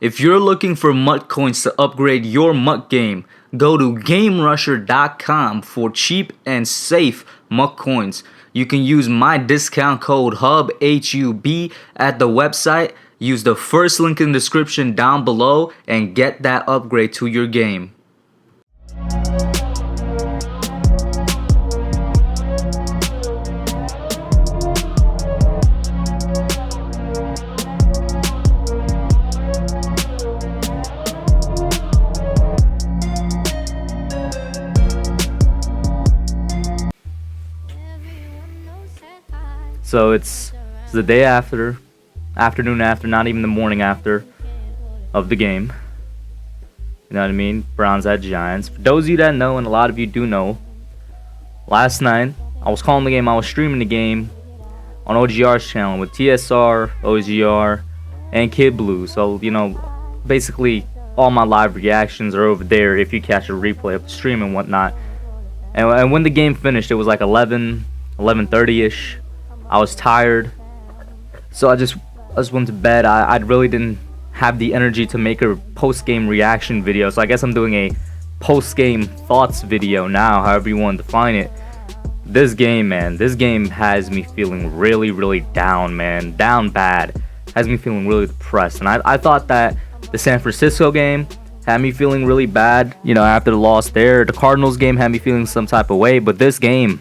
If you're looking for MUT coins to upgrade your MUT game, go to GameRusher.com for cheap and safe MUT coins. You can use my discount code HUB at the website. Use the first link in the description down below and get that upgrade to your game. So it's the day after, afternoon after, not even the morning after of the game. You know what I mean? Browns at Giants. For those of you that know, and a lot of you do know, last night I was calling the game, I was streaming the game on OGR's channel with TSR, OGR, and Kid Blue. So, you know, basically all my live reactions are over there if you catch a replay of the stream and whatnot. And when the game finished, it was like 11:30ish. I was tired, so I just went to bed. I really didn't have the energy to make a post-game reaction video, so I guess I'm doing a post-game thoughts video now, however you want to define it. This game, man, this game has me feeling really down, man. Down bad. Has me feeling really depressed. And I thought that the San Francisco game had me feeling really bad, you know, after the loss there. The Cardinals game had me feeling some type of way, but this game,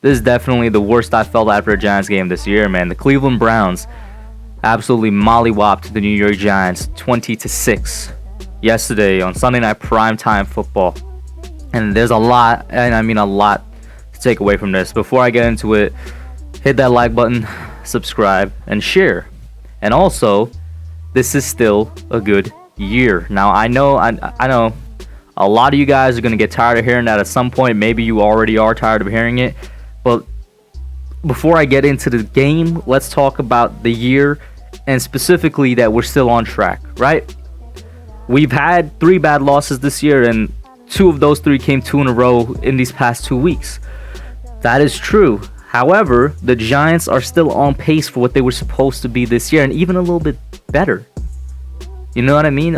this is definitely the worst I felt after a Giants game this year, man. The Cleveland Browns absolutely mollywopped the New York Giants 20-6 yesterday on Sunday Night Primetime Football. And there's a lot, and I mean a lot, to take away from this. Before I get into it, hit that like button, subscribe, and share. And also, this is still a good year. Now, I know a lot of you guys are going to get tired of hearing that at some point. Maybe you already are tired of hearing it. But before I get into the game, let's talk about the year, and specifically that we're still on track, right? We've had 3 bad losses this year, and 2 of those 3 came 2 in a row in these past 2 weeks. That is true. However, the Giants are still on pace for what they were supposed to be this year, and even a little bit better. You know what I mean?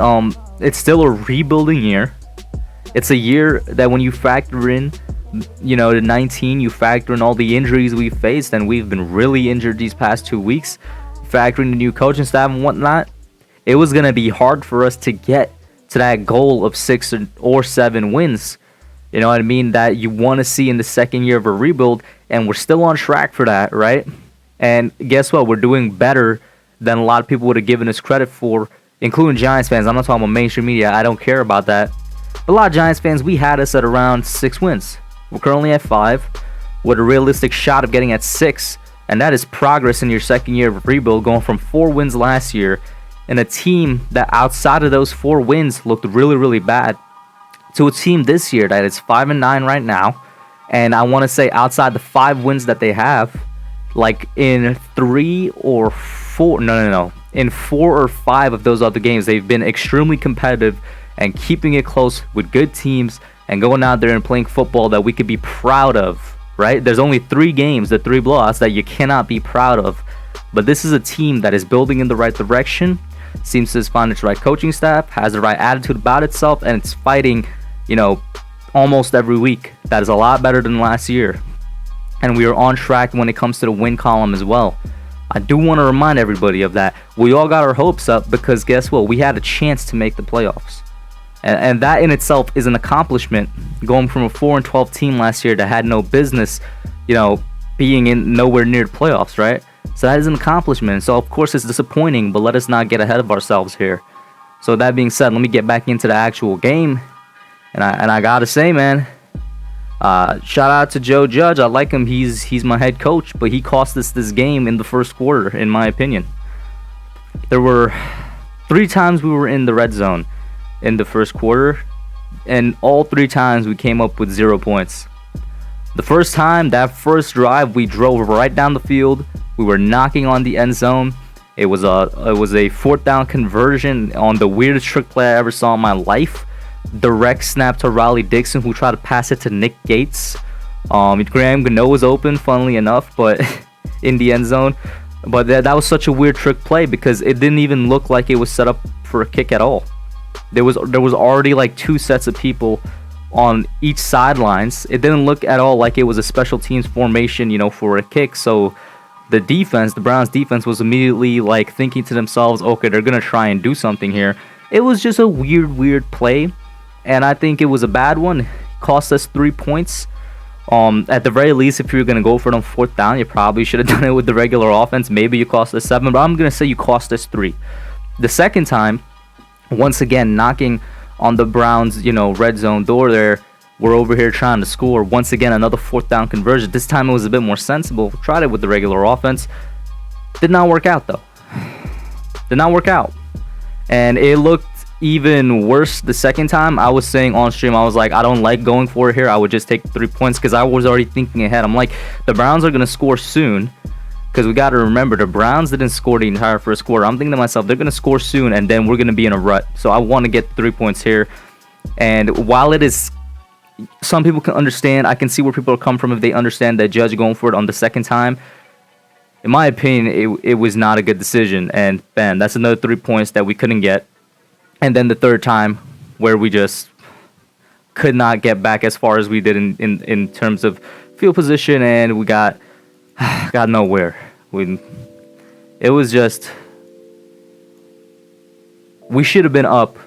It's still a rebuilding year. It's a year that when you factor in, you know, the 19, you factor in all the injuries we've faced, and we've been really injured these past 2 weeks, factoring the new coaching staff and whatnot, it was going to be hard for us to get to that goal of 6 or 7 wins. You know what I mean? That you want to see in the second year of a rebuild, and we're still on track for that, right? And guess what? We're doing better than a lot of people would have given us credit for, including Giants fans. I'm not talking about mainstream media. I don't care about that. But a lot of Giants fans, we had us at around 6 wins. We're currently at 5, with a realistic shot of getting at 6, and that is progress in your second year of rebuild, going from 4 wins last year, and a team that outside of those 4 wins looked really bad, to a team this year that is 5-9 right now. And I want to say outside the 5 wins that they have, like in 3 or 4, in 4 or 5 of those other games, they've been extremely competitive and keeping it close with good teams and going out there and playing football that we could be proud of, right? There's only 3 games, the 3 blowouts, that you cannot be proud of. But this is a team that is building in the right direction, seems to find its right coaching staff, has the right attitude about itself, and it's fighting, you know, almost every week. That is a lot better than last year. And we are on track when it comes to the win column as well. I do want to remind everybody of that. We all got our hopes up because guess what? We had a chance to make the playoffs. And that in itself is an accomplishment, going from a 4-12 team last year that had no business, you know, being in nowhere near the playoffs, right? So that is an accomplishment. So of course it's disappointing, but let us not get ahead of ourselves here. So that being said, let me get back into the actual game. And I gotta say, man, shout out to Joe Judge. I like him. He's my head coach, but he cost us this game in the first quarter, in my opinion. There were 3 times we were in the red zone in the first quarter, and all 3 times we came up with 0 points. The first time, that first drive, we drove right down the field. We were knocking on the end zone. It was a 4th down conversion on the weirdest trick play I ever saw in my life. Direct snap to Riley Dixon, who tried to pass it to Nick Gates. Graham Gano was open, funnily enough, but in the end zone. But that was such a weird trick play because it didn't even look like it was set up for a kick at all. There was already like 2 sets of people on each sidelines. It didn't look at all like it was a special teams formation, you know, for a kick. So the defense, the Browns defense, was immediately like thinking to themselves, okay, they're gonna try and do something here. It was just a weird play, and I think it was a bad one. It cost us 3 points. At the very least, if you were gonna go for it on 4th down, you probably should have done it with the regular offense. Maybe you cost us 7, but I'm gonna say you cost us 3. The second time, once again, knocking on the Browns, you know, red zone door there. We're over here trying to score. Once again, another 4th down conversion. This time it was a bit more sensible. We tried it with the regular offense. Did not work out, though. Did not work out. And it looked even worse the second time. I was saying on stream, I was like, I don't like going for it here. I would just take 3 points because I was already thinking ahead. I'm like, the Browns are going to score soon. Because we got to remember, the Browns didn't score the entire first quarter. I'm thinking to myself, they're going to score soon, and then we're going to be in a rut. So I want to get 3 points here. And while it is, some people can understand, I can see where people are coming from if they understand that Judge going for it on the second time. In my opinion, it was not a good decision. And bam, that's another 3 points that we couldn't get. And then the third time, where we just could not get back as far as we did in terms of field position, and we got nowhere. It was just, we should have been up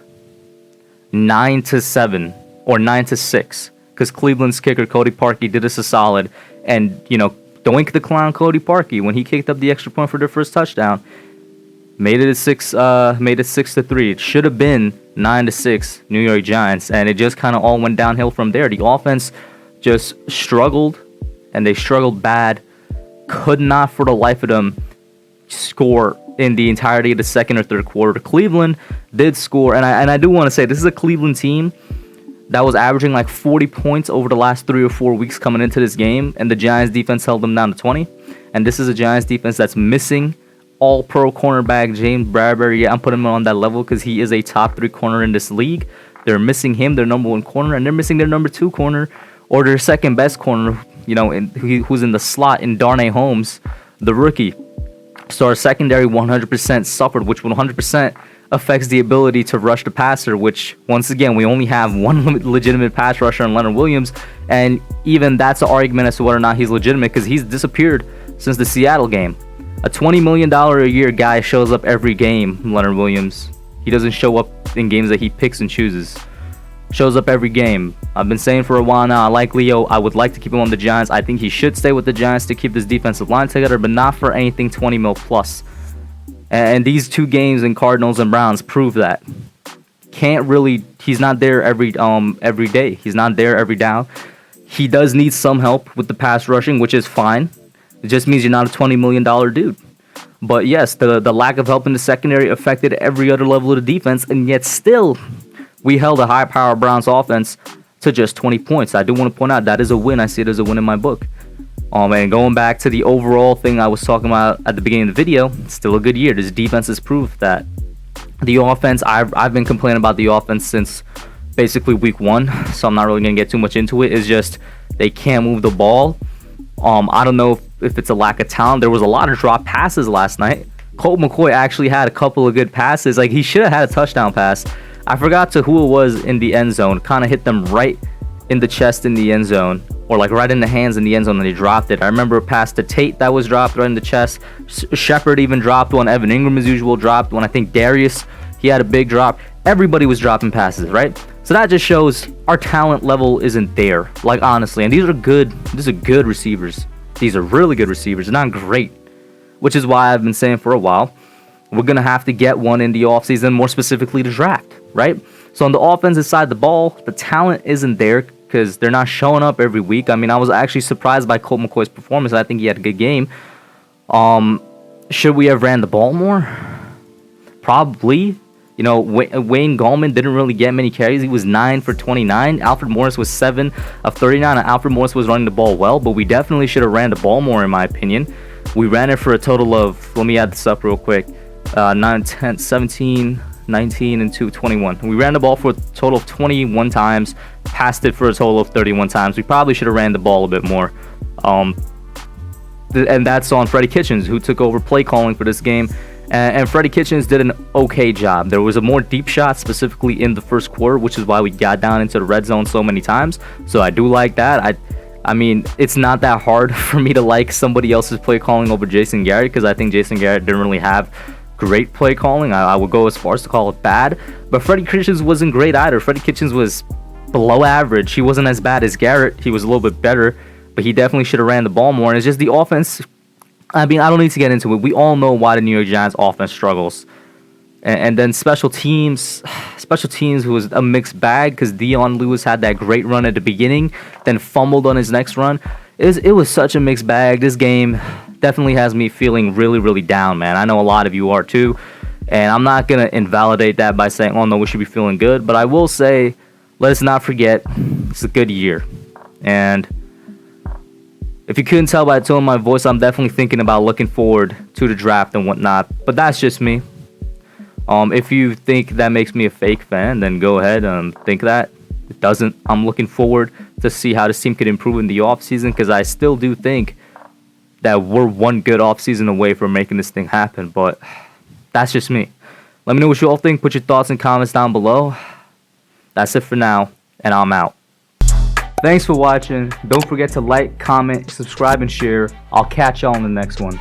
9-7 or 9-6 because Cleveland's kicker Cody Parkey did us a solid, and you know, doink the clown Cody Parkey when he kicked up the extra point for their first touchdown, made it 6-3. It should have been 9-6 New York Giants, and it just kind of all went downhill from there. The offense just struggled, and they struggled bad. Could not for the life of them score in the entirety of the second or third quarter. Cleveland did score, and I do want to say this is a Cleveland team that was averaging like 40 points over the last 3 or 4 weeks coming into this game, and the Giants defense held them down to 20. And this is a Giants defense that's missing all-pro cornerback James Bradbury. Yeah, I'm putting him on that level because he is a top 3 corner in this league. They're missing him, their number 1 corner, and they're missing their number 2 corner or their second best corner, you know, who's in the slot in Darnay Holmes, the rookie. So our secondary 100% suffered, which 100% affects the ability to rush the passer, which, once again, we only have one legitimate pass rusher in Leonard Williams, and even that's an argument as to whether or not he's legitimate because he's disappeared since the Seattle game. A $20 million a year guy shows up every game, Leonard Williams. He doesn't show up in games that he picks and chooses. Shows up every game. I've been saying for a while now, I like Leo. I would like to keep him on the Giants. I think he should stay with the Giants to keep this defensive line together, but not for anything 20 mil plus. And these 2 games in Cardinals and Browns prove that. Can't really, he's not there every day. He's not there every down. He does need some help with the pass rushing, which is fine. It just means you're not a $20 million dude. But yes, the lack of help in the secondary affected every other level of the defense, and yet still, we held a high-power Browns offense to just 20 points. I do want to point out that is a win. I see it as a win in my book. And going back to the overall thing I was talking about at the beginning of the video, it's still a good year. This defense has proved that. The offense, I've been complaining about the offense since basically week 1, so I'm not really going to get too much into it. It's just they can't move the ball. I don't know if it's a lack of talent. There was a lot of drop passes last night. Colt McCoy actually had a couple of good passes. Like, he should have had a touchdown pass. I forgot to who it was in the end zone. Kind of hit them right in the chest in the end zone, or like right in the hands in the end zone, and they dropped it. I remember a pass to Tate that was dropped right in the chest. Shepard even dropped one. Evan Ingram, as usual, dropped one. I think Darius, he had a big drop. Everybody was dropping passes, right? So that just shows our talent level isn't there. Like, honestly, and these are good receivers. These are really good receivers, not great, which is why I've been saying for a while, we're going to have to get one in the offseason, more specifically the draft, right? So on the offensive side of the ball, the talent isn't there because they're not showing up every week. I mean, I was actually surprised by Colt McCoy's performance. I think he had a good game. Should we have ran the ball more? Probably. You know, Wayne Gallman didn't really get many carries. He was 9 for 29. Alfred Morris was 7 of 39. And Alfred Morris was running the ball well, but we definitely should have ran the ball more, in my opinion. We ran it for a total of, let me add this up real quick, 9, 10, 17, 19, and 2, 21. We ran the ball for a total of 21 times, passed it for a total of 31 times. We probably should have ran the ball a bit more. and that's on Freddie Kitchens, who took over play calling for this game. And Freddie Kitchens did an okay job. There was a more deep shot specifically in the first quarter, which is why we got down into the red zone so many times. So I do like that. I mean, it's not that hard for me to like somebody else's play calling over Jason Garrett, because I think Jason Garrett didn't really have great play calling. I would go as far as to call it bad. But Freddie Kitchens wasn't great either. Freddie Kitchens was below average. He wasn't as bad as Garrett. He was a little bit better, but he definitely should have ran the ball more. And it's just the offense. I mean, I don't need to get into it. We all know why the New York Giants offense struggles. And then special teams was a mixed bag, because Dion Lewis had that great run at the beginning, then fumbled on his next run. It was such a mixed bag. This game definitely has me feeling really, really down, man. I know a lot of you are too. And I'm not going to invalidate that by saying, oh no, we should be feeling good. But I will say, let us not forget, it's a good year. And if you couldn't tell by the tone of my voice, I'm definitely thinking about looking forward to the draft and whatnot. But that's just me. If you think that makes me a fake fan, then go ahead and think that. It doesn't. I'm looking forward to see how this team could improve in the offseason, because I still do think that we're one good offseason away from making this thing happen. But that's just me. Let me know what you all think. Put your thoughts and comments down below. That's it for now, and I'm out. Thanks for watching. Don't forget to like, comment, subscribe, and share. I'll catch y'all in the next one.